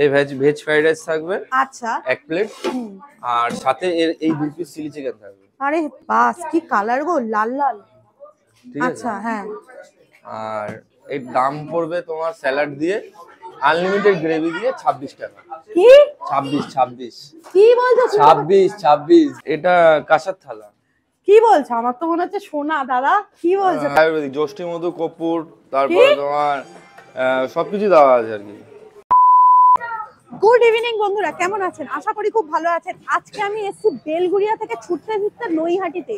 এই veg fried rice থাকবে আচ্ছা, এক প্লেট, আর সাথে এর এই 2 পিস চিলি চিকেন থাকবে। আরে বাস কি কালার গো, লাল লাল। ঠিক আছে, আচ্ছা হ্যাঁ। আর এর দাম পড়বে তোমার স্যালাড দিয়ে আনলিমিটেড গ্রেভি দিয়ে 26 টাকা। কি 26 কি বলছো? 26 এটা কাঁসার থালা। কি বলছো? আমার তো মনে হচ্ছে সোনা দাদা। কি বলছো? আয়ুর্বেদিক যষ্টি মধু কর্পূর, তারপরে তোমার সবকিছু দেওয়া আছে আর কি। গুড ইভিনিং বন্ধুরা, কেমন আছেন? আশা করি খুব ভালো আছেন। আজকে আমি এসেছি বেলগুড়িয়া থেকে ছুটতে ছুটতে নৈহাটিতে,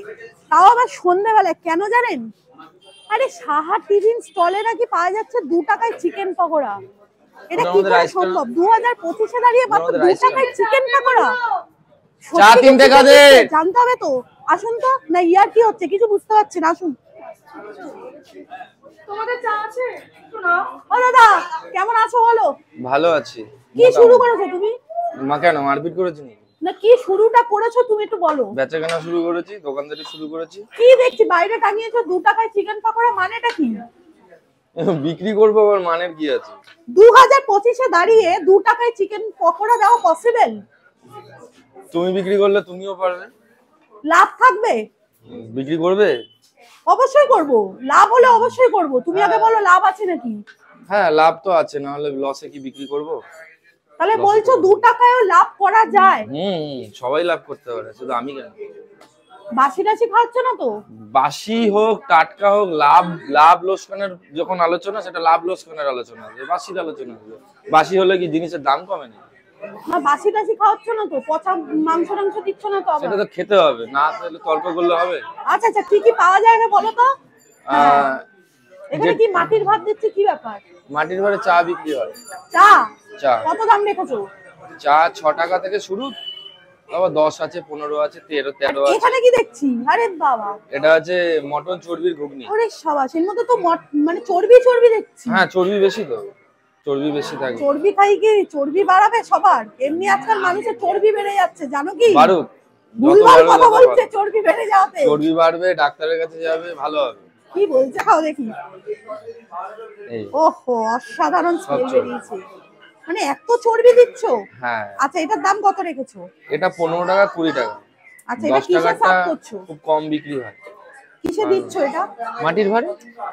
তাও আবার সন্ধ্যেবেলায়। কেন জানেন? আরে সাহা টিফিন স্টলে নাকি পাওয়া যাচ্ছে 2 টাকায় চিকেন পকোড়া। এটা কি করে সম্ভব? 2025-এ দাঁড়িয়ে মাত্র 2 টাকায় চিকেন পকোড়া। চা 3 টাকা দে, জানতে হবে তো। আসুন তো। না ইয়ার কি হচ্ছে কিছু বুঝতে পারছি না। আসুন। তোমাদের চা আছে একটু নাও। ও দাদা কেমন আছো বলো? ভালো আছি। কি শুরু করেছো তুমি? মা কেন মারপিট করেছি না কি শুরুটা করেছো তুমি একটু বলো। বেচা কেনা শুরু করেছি, দোকানদারি শুরু করেছি। কি দেখছি বাইরে টাঙিয়েছো 2 টাকায় চিকেন পকোড়া, মানেটা কি? বিক্রি করবো আবার মানের কি আছে? 2025-এ দাঁড়িয়ে 2 টাকায় চিকেন পকোড়া দেওয়া পসিবল? তুমি বিক্রি করলে তুমিও পারবে। লাভ থাকবে? বিক্রি করবে? অবশ্যই করব। লাভ হলে অবশ্যই করব। তুমি আগে বলো লাভ আছে নাকি? হ্যাঁ লাভ তো আছে, না হলে লসে কি বিক্রি করব? তাহলে বলছো 2 টাকায়ও লাভ করা যায়? সবাই লাভ করতে পারে, শুধু আমি কেন? বাসি টাসি খাচ্ছ না তো? বাসি হোক টাটকা হোক, লাভ লাভ লোকসানের যখন আলোচনা, সেটা লাভ লোকসানের আলোচনা, বাসির আলোচনা হবে। বাসি হলে কি জিনিসের দাম কমে না? না বাসি টাসি খাচ্ছ না তো? পচা মাংস টাংস দিচ্ছ না তো? সেটা তো খেতে হবে, না তাহলে তর্ক করলে হবে? আচ্ছা আচ্ছা, কি কি পাওয়া যায় না বলো তো। এখানে কি মাটির ভাত দিচ্ছে, কি ব্যাপার? মাটির ঘরে চা বিক্রি হয়। চা? চা কত দাম রেখেছো? চা 6 টাকা থেকে শুরু, আবার 10 আছে, 15 আছে, 13 আছে। এখানে কি দেখছি? আরে বাবা, এটা আছে মটন চর্বির ঘুগনি। আরে সাবাস, এর মধ্যে তো মানে চর্বি চর্বি দেখছি। হ্যাঁ চর্বি বেশি তো, চর্বি বেশি থাকে। চর্বি খাই কি চর্বি বাড়াবে সবার? এমনি আজকাল মানুষের চর্বি বেড়ে যাচ্ছে, জানো কি? বাড়ুক, ভুলভাল কথা বলছে চর্বি বেড়ে যাবে। চর্বি বাড়বে, ডাক্তারের কাছে যাবে, ভালো হবে। কি বলছে খাও দেখি। ওহো অসাধারণ স্মেল বেরিয়েছে। মানে এত চর্বি দিচ্ছ? হ্যাঁ। আচ্ছা এটার দাম কত রেখেছো? এটা 15 টাকা 20 টাকা। আচ্ছা এটা কিসে সার্ভ করছো? খুব কম বিক্রি হয়। কিসে দিচ্ছ এটা? মাটির ভাড়ে।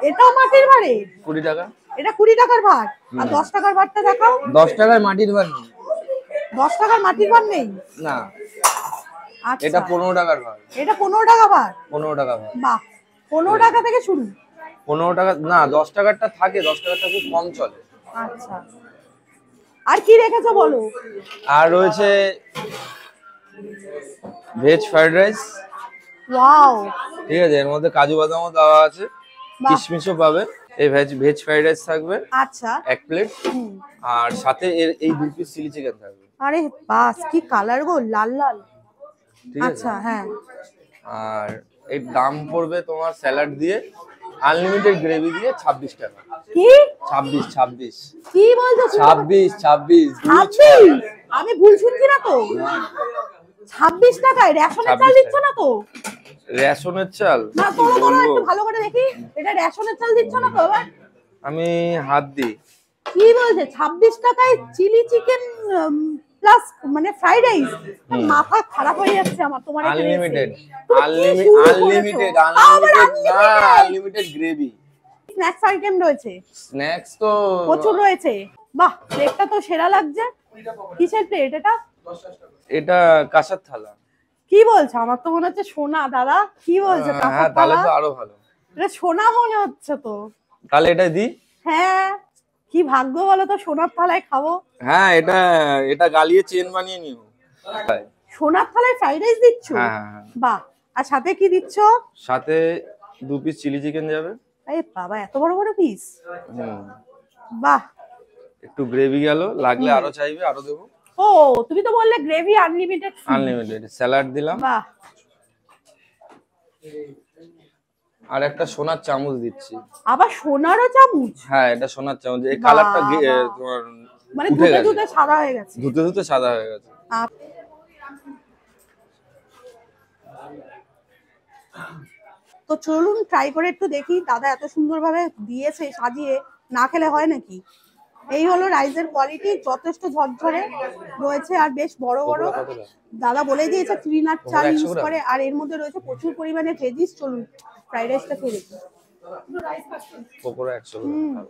এটাও মাটির ভাড়ে? 20 টাকা। এটা 20 টাকার ভাত। আর 10 টাকার ভাতটা দেখাও। 10 টাকার মাটির ভাত নেই। 10 টাকার মাটির ভাত নেই? না। আচ্ছা এটা 15 টাকার ভাত। এটা 15 টাকা ভাত? 15 টাকা ভাত। বাহ, 15 টাকা থেকে শুরু? 15 টাকা না, 10 টাকারটা থাকে, 10 টাকারটা খুব কম চলে। আচ্ছা আর কি রেখেছো বলো? আর রয়েছে ভেজ ফ্রাইড রাইস। ওয়াও, ঠিক আছে, এর মধ্যে কাজু বাদামও দেওয়া আছে, কিশমিশও পাবে। এই ভেজ ফ্রাইড রাইস থাকবে আচ্ছা এক প্লেট, আর সাথে এর এই 2 পিস চিলি চিকেন থাকবে। আরে বাস কি কালার গো, লাল লাল। ঠিক আছে, আচ্ছা হ্যাঁ। আর এর দাম পড়বে তোমার স্যালাড দিয়ে আনলিমিটেড গ্রেভি দিয়ে 26 টাকা। কি 26? কি বলছো? 26? আমি ভুল শুনছি না তো? 26 টাকায় রেশনের চাল দিচ্ছ না তো? রেশনের চাল না তোলো তোলো একটু ভালো করে দেখি। এটা রেশনের চাল দিচ্ছ না তো? আমি হাত দিই। কি বলছে 26 টাকায় চিলি চিকেন প্লাস মানে ফ্রাইড রাইস? মাথা খারাপ হয়ে যাচ্ছে আমার তোমার এখানে। Unlimited gravy. স্ন্যাক্স আইটেম রয়েছে? স্ন্যাক্স তো প্রচুর রয়েছে। বাহ, প্লেটটা তো সেরা লাগছে। কিসের প্লেট এটা? এটা কাঁসার থালা। কি বলছো? আমার তো মনে হচ্ছে সোনা দাদা। কি বলছো? হ্যাঁ তাহলে তো আরো ভালো। এটা সোনা মনে হচ্ছে তো। তাহলে এটা দি। হ্যাঁ, কি ভাগ্য বলো তো, সোনার থালায় খাবো। হ্যাঁ এটা গালিয়ে চেন বানিয়ে নিও। সোনার থালায় ফ্রাইড রাইস দিচ্ছ? হ্যাঁ। বাহ, আর সাথে কি দিচ্ছ? সাথে 2 পিস চিলি চিকেন যাবে। আরে বাবা, এত বড় বড় পিস। বাহ, একটু গ্রেভি গেল, লাগলে আরো চাইবে আরো দেবো। ও তুমি তো বললে গ্রেভি আনলিমিটেড। স্যালাড দিলাম। বাহ, আর একটা সোনার চামচ দিচ্ছি। আবার সোনারও চামচ? হ্যাঁ এটা সোনার চামচ, এই কালারটা তোমার মানে ধুতে ধুতে সাদা হয়ে গেছে। ধুতে সাদা হয়ে গেছে। তো চলুন ট্রাই করে একটু দেখি। দাদা এত সুন্দর ভাবে দিয়েছে সাজিয়ে, না খেলে হয় নাকি? এই হলো রাইসের কোয়ালিটি, যথেষ্ট ঝরঝরে রয়েছে আর বেশ বড় বড়। দাদা বলে দিয়েছে 3 নাট চাল ইউজ করে, আর এর মধ্যে রয়েছে প্রচুর পরিমাণে ভেজিস। চলুন ফ্রাইড রাইসটা খেয়ে দেখি। পকোড়া 100 গ্রাম।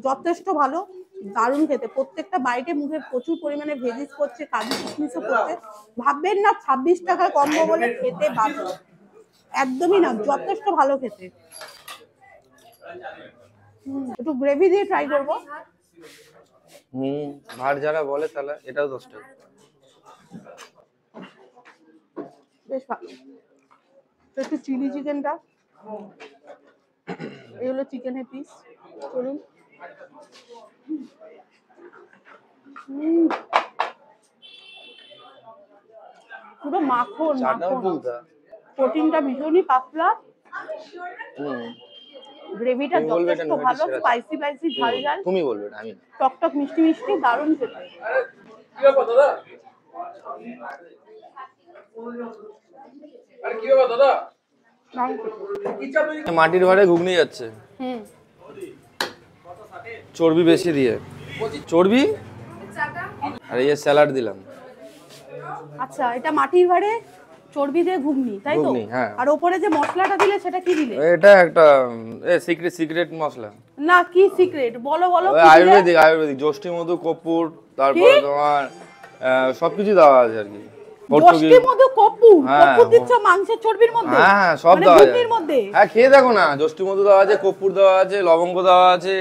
যথেষ্ট ভালো, দারুণ খেতে। প্রত্যেকটা বাইটে মুখে প্রচুর পরিমাণে ভেজিস করছে, কাজু কিশমিশও করছে। ভাববেন না 26 টাকার কম্বো বলে খেতে বাধ্য, একদমই না, যথেষ্ট ভালো খেতে। একটু গ্রেভি দিয়ে ট্রাই করব। ভাত যারা বলে তাহলে এটাও 10 টাকা। বেশ ভালো। একটু চিলি চিকেনটা, এই হলো চিকেনের পিস। চলুন। পুরো মাখন মাখন, প্রোটিনটা ভীষণই পাতলা, গ্রেভিটা যথেষ্ট ভালো, স্পাইসি স্পাইসি ঝাল ঝাল। তুমি বলবে না, আমি টকটক মিষ্টি মিষ্টি, দারুণ খেতে। কি ব্যাপার দাদা? আরে কি ব্যাপার দাদা? মাটির ভাড়ে ঘুগনি যাচ্ছে। চর্বি বেশি দিয়ে, চর্বি আর এই স্যালাড দিলাম। আচ্ছা, এটা মাটির ভাড়ে চর্বি দিয়ে ঘুগনি, তাই তো? হ্যাঁ। আর উপরে যে মশলাটা দিলে সেটা কি দিলে? এটা একটা সিক্রেট মশলা। না, কি সিক্রেট বলো বলো। আয়ুর্বেদিক জষ্টি মধু, কর্পূর, তারপরে তোমার সবকিছু দেওয়া আছে আর কি। জষ্টি মধু, কর্পূর, কর্পূর দিচ্ছ মাংসের চর্বির মধ্যে? হ্যাঁ, সব দেওয়া আছে ঘুগনির মধ্যে। হ্যাঁ, খেয়ে দেখো না, জষ্টি মধু দেওয়া আছে, কর্পূর দেওয়া আছে, লবঙ্গ দেওয়া আছে,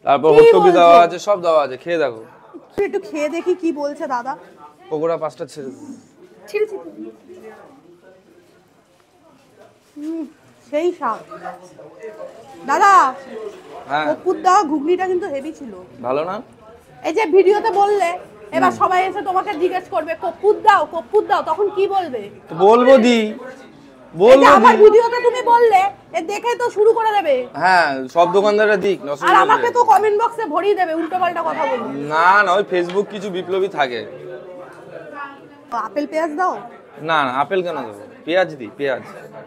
তারপর হট্টকি দেওয়া আছে, সব দেওয়া আছে, খেয়ে দেখো। একটু খেয়ে দেখি কি বলছে দাদা। পকোড়া 5টা ছেড়ে দিন। সেই স্বাদ দাদা। হ্যাঁ, কর্পূর দেওয়া ঘুগনিটা কিন্তু হেভি ছিল। ভালো না? এই যে ভিডিওতে বললে, এবার সবাই এসে তোমাকে জিজ্ঞেস করবে কর্পূর দাও, তখন কি বলবে? বলবো দি, বলবো দি। আমার ভিডিওতে তুমি বললে, এ দেখে তো শুরু করে দেবে। হ্যাঁ, সব দোকানদাররা দিক, আর আমাকে তো কমেন্ট বক্সে ভরিয়ে দেবে উল্টোপাল্টা কথা বলবে। না না, ওই ফেসবুক কিছু বিপ্লবী থাকে। আপেল পেঁয়াজ দাও? না না, আপেল কেন দেবো? পেঁয়াজ দি, পেঁয়াজ।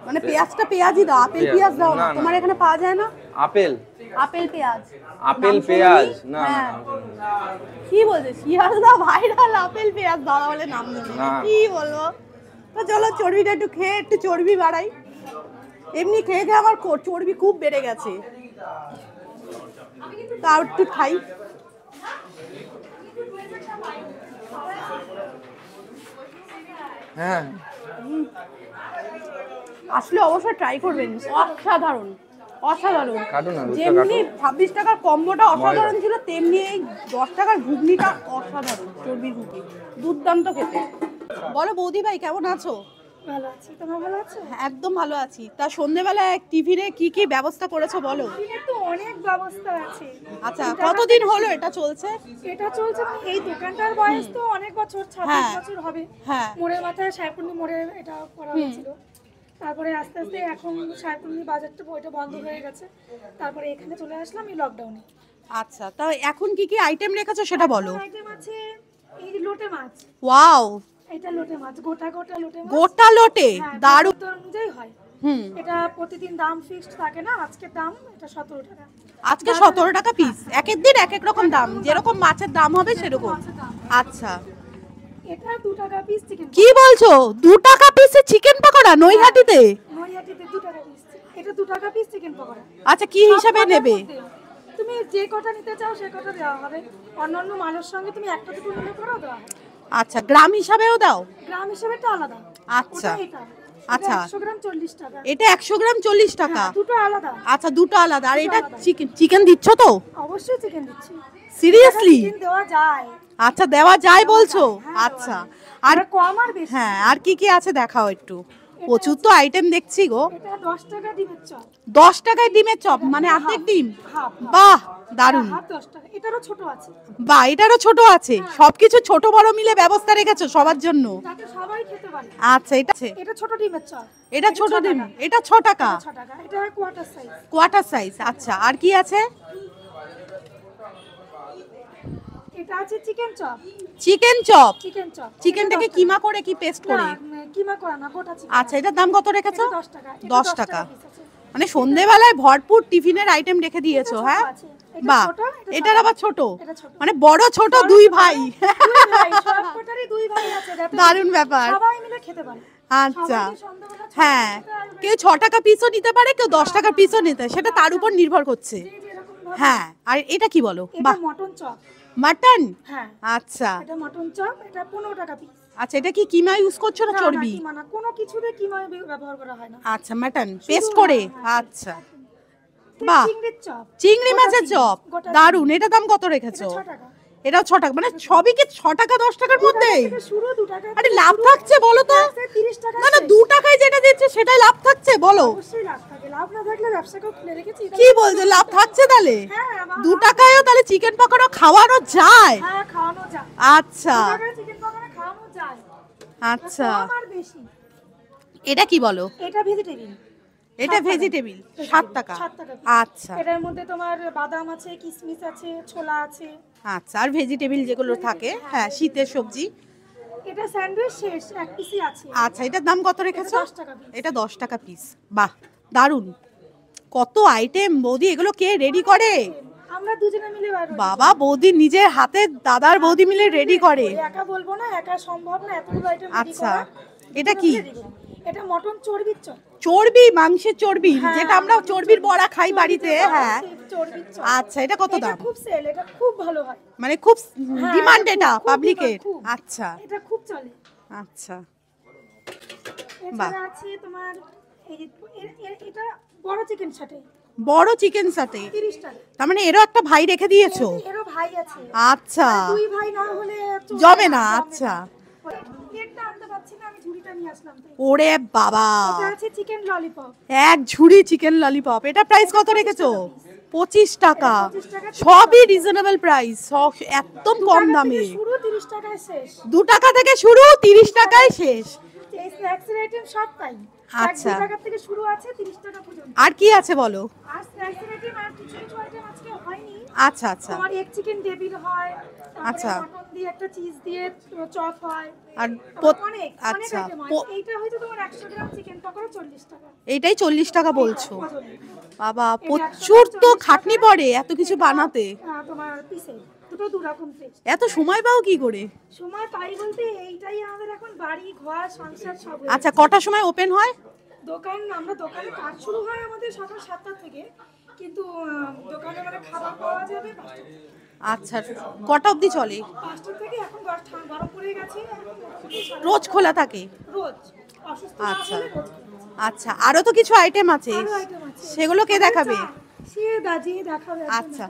মানে পেঁয়াজটা পেঁয়াজই দাও, আপেল পেঁয়াজ দাও না? তোমার এখানে পাওয়া যায় না আপেল পেঁয়াজ? আপেল পেঁয়াজ না। কি বলছে শিয়ালদা ভাইরাল আপেল পেঁয়াজ দাদা বলে নাম জানি না, কি বলবো। তো চলো চর্বিটা একটু খেয়ে একটু চর্বি বাড়াই। এমনি খেয়ে খেয়ে আমার চর্বি খুব বেড়ে গেছে, তাও একটু খাই। হ্যাঁ, আসলে অবশ্যই ট্রাই করবেন, অসাধারণ অসাধারণ। কাটো না, যেমনি 26 টাকার কম্বোটা অসাধারণ ছিল, তেমনি এই 10 টাকার ঘুগনিটা অসাধারণ। চর্বি ঘুগনি দুর্দান্ত খেতে। বলো বৌদি ভাই, কেমন আছো? ভালো আছি, তোমরা ভালো আছো? একদম ভালো আছি। তা সন্ধ্যেবেলায় টিফিনে কি কি ব্যবস্থা করেছো বলো? টিফিনে তো অনেক ব্যবস্থা আছে। আচ্ছা, কতদিন হলো এটা চলছে? এটা চলছে মানে এই দোকানটার বয়স তো অনেক বছর, 26 বছর হবে। হ্যাঁ, মোড়ের মাথায় সাহেবপুরনি মোড়ে এটা করা হয়েছিল। তারপরে আস্তে আস্তে এখন সাহেবপুরনি বাজারটা ওইটা বন্ধ হয়ে গেছে, তারপরে এখানে চলে আসলাম এই লকডাউনে। আচ্ছা, তা এখন কি কি আইটেম রেখেছো সেটা বলো। আইটেম আছে এই লোটে মাছ। ওয়াও, এটা লোটে মাছ, গোটা গোটা লোটে মাছ। গোটা লোটে, দারুণ। তো অনুযায়ী হয়। এটা প্রতিদিন দাম ফিক্সড থাকে না, আজকের দাম এটা 17 টাকা। আজকে 17 টাকা পিস, এক এক দিন এক এক রকম দাম, যেরকম মাছের দাম হবে সেরকম। আচ্ছা, এটা 2 টাকা পিস চিকেন। কি বলছো? 2 টাকা পিসে চিকেন পকোড়া নৈহাটিতে? নৈহাটিতে 2 টাকা পিস, এটা 2 টাকা পিস চিকেন পকোড়া। আচ্ছা, কি হিসাবে নেবে? তুমি যে কটা নিতে চাও সে কটা দেওয়া হবে। অন্যান্য মালের সঙ্গে তুমি একটা দুটো নিলে পরেও দেওয়া হবে। আচ্ছা, গ্রাম হিসাবেও দাও? গ্রাম হিসেবে তো আলাদা। আচ্ছা আচ্ছা, আচ্ছা, 100 গ্রাম 40 টাকা। এটা 100 গ্রাম 40 টাকা? দুটো আলাদা। আচ্ছা, দুটো আলাদা। আর এটা চিকেন দিচ্ছ তো? অবশ্যই চিকেন দিচ্ছি। সিরিয়াসলি? চিকেন দেওয়া যায়। আচ্ছা, দেওয়া যায় বলছো? আচ্ছা, আর কম আর বেশি। হ্যাঁ, আর কি কি আছে দেখাও একটু। প্রচুর তো আইটেম দেখছি গো। এটা 10 টাকা ডিমের চপ। 10 টাকায় ডিমের চপ, মানে অর্ধেক ডিম? হাফ। বাহ, দারুণ। হাফ 10 টাকা। এটারও ছোট আছে। বাহ, এটারও ছোট আছে। সবকিছু ছোট বড় মিলে ব্যবস্থা রেখেছো সবার জন্য? যাতে সবাই খেতে পারে। আচ্ছা, এটা আছে। এটা ছোট ডিমের চপ। এটা ছোট ডিম, এটা 6 টাকা। 6 টাকা। এটা কোয়ার্টার সাইজ। Quarter size. আচ্ছা, আর কি আছে? এটা আছে chicken chop. Chicken chop? Chicken chop. চিকেনটাকে কিমা করে কি পেস্ট করে? না, কিমা করা না, গোটা চিকেন। আচ্ছা, এটার দাম কত রেখেছো? 10 টাকা। 10 টাকা। মানে সন্ধ্যেবেলায় ভরপুর টিফিনের আইটেম রেখে দিয়েছো। হ্যাঁ, এটা বাহ, ছোট, এটা এটার ছোট। আবার ছোট, এটা ছোট। মানে বড় ছোট দুই ভাই। দুই ভাই, সবকটারই দুই ভাই আছে, যাতে দারুণ ব্যাপার। সবাই মিলে খেতে পারে। আচ্ছা, সবাই যে সন্ধ্যাবেলা ছোট হ্যাঁ, খেতে আসবে, কেউ 6 টাকা পিসও নিতে পারে, কেউ 10 টাকা পিসও নিতে, সেটা তার উপর নির্ভর করছে। যে যেরকম ভাবে। হ্যাঁ, আর এটা কি বলো? এটা বাহ, মটন চপ। মাটন। হ্যাঁ, আচ্ছা এটা মটন চপ, এটা 15 টাকা পিস। আচ্ছা, এটা কি কিমা ইউজ করছো না চর্বি? কিমা না, কোনো কিছুতে কিমা ব্যবহার করা হয় না। আচ্ছা, মাটন পেস্ট করে। আচ্ছা, এটা বাহ, চিংড়ির চপ, চিংড়ি গোটা মাছের চিংড়ি, চপ, গোটা দারুন। এটা দাম কত চিংড়ি। রেখেছো? এটা 6 টাকা। এটাও 6 টাকা, মানে সবই কি 6 টাকা 10 টাকার মধ্যে? থেকে শুরু 2 টাকা। আরে লাভ থাকছে বলো তো? 30 টাকা। না না, 2 টাকায় যেটা দিচ্ছে সেটাই লাভ থাকছে, বলো। অবশ্যই লাভ থাকে, লাভ না থাকলে ব্যবসা কেউ খুলে রেখেছি? কি বলছো, লাভ থাকছে তাহলে? হ্যাঁ, 2 টাকায়ও তাহলে চিকেন পকোড়া খাওয়ানো যায়? হ্যাঁ, খাওয়ানো যায়। আচ্ছা 2 টাকায় চিকেন পকোড়া খাওয়ানো যায়। আচ্ছা, কম আর বেশি। এটা কি বলো? এটা ভেজিটেবল। এটা ভেজিটেবল 7 টাকা। 7 টাকা। আচ্ছা এটার মধ্যে তোমার বাদাম আছে, কিশমিশ আছে, ছোলা আছে। আচ্ছা, আর ভেজিটেবল যেগুলো থাকে, হ্যাঁ, শীতের সবজি। এটা স্যান্ডউইচ শেষ, এক পিসই আছে। আচ্ছা, এটার দাম কত রেখেছো? এটা 10 টাকা piece। এটা 10 টাকা পিস। বাহ, দারুন। কত আইটেম বৌদি, এগুলো কে রেডি করে? আমরা দুজনে মিলে বার হই। বাবা, বৌদি নিজের হাতে, দাদার বৌদি মিলে রেডি করে। একা বলবো না, একা সম্ভব না এতগুলো আইটেম রেডি আচ্ছা, করা। এটা কি? এটা মটন চর্বির চপ। চর্বি, মাংসের চর্বি, হ্যাঁ, যেটা আমরা চর্বির বড়া খাই বাড়িতে। হ্যাঁ, চর্বির চপ। আচ্ছা, এটা কত এটা দাম? খুব সেল, এটা খুব ভালো হয়। মানে খুব হ্যাঁ, ডিমান্ড খুব, এটা খুব পাবলিকের। demand, খুব। আচ্ছা এটা খুব চলে। আচ্ছা, এছাড়া আছে তোমার এই যে এটা বড় চিকেন সাথে বড় চিকেন সাথে। 30 টাকা। তার মানে এরও একটা ভাই রেখে দিয়েছো? এরও ভাই আছে। আচ্ছা, দুই ভাই না হলে জমে না। আচ্ছা, প্লেটটা আনতে পারছি না, আমি ঝুড়িটা নিয়ে আসলাম তাই। ওরে বাবা, এটা আছে চিকেন ললিপপ। এক ঝুড়ি চিকেন ললিপপ। এটা প্রাইস কত রেখেছো? 25 টাকা। 25 টাকা। সবই রিজনেবল প্রাইস, একদম কম দামে। শুরু 30 টাকায় শেষ। 2 টাকা থেকে শুরু, 30 টাকায় শেষ। এই স্ন্যাক্স এর আইটেম সব তাই। আচ্ছা। 2 টাকা থেকে শুরু আছে, 30 টাকা পর্যন্ত। আর কি আছে বলো? আর স্ন্যাক্স এর আইটেম আর কিছু কিছু আইটেম আজকে হয়নি। আচ্ছা আচ্ছা, তোমার এগ চিকেন ডেভিড হয়, আচ্ছা। মটন দিয়ে একটা চিজ দিয়ে চপ হয়। আর অনেক আচ্ছা, আইটেম হয়। এইটা হয়তো তোমার 100 গ্রাম চিকেন পকোড়া 40 টাকা। এইটাই 40 টাকা বলছো? ওজনে। বাবা, এটা প্রচুর 140 তো টাকা। খাটনি পড়ে এত কিছু বানাতে। তোমার পিসে দুটো দু রকম টেস্ট। এত সময় পাও কি করে? সময় পাই বলতে এইটাই আমাদের এখন বাড়ি ঘর সংসার সব হয়ে আচ্ছা, গেছে। কটার সময় ওপেন হয়? দোকানে কাজ শুরু হয় আমাদের সকাল 7টা থেকে, কিন্তু দোকানে মানে খাবার পাওয়া যাবে 5টা থেকে। আচ্ছা, কটা অবধি চলে? 5টা থেকে এখন গরম পড়ে গেছে, এখন রোজ খোলা থাকে? রোজ অসুস্থ না আচ্ছা হলে রোজ খোলা। আচ্ছা, আরো তো কিছু আইটেম আছে, আরো item আছে। সেগুলো কে দেখাবে? সে দাজিয়ে দেখাবে। আচ্ছা।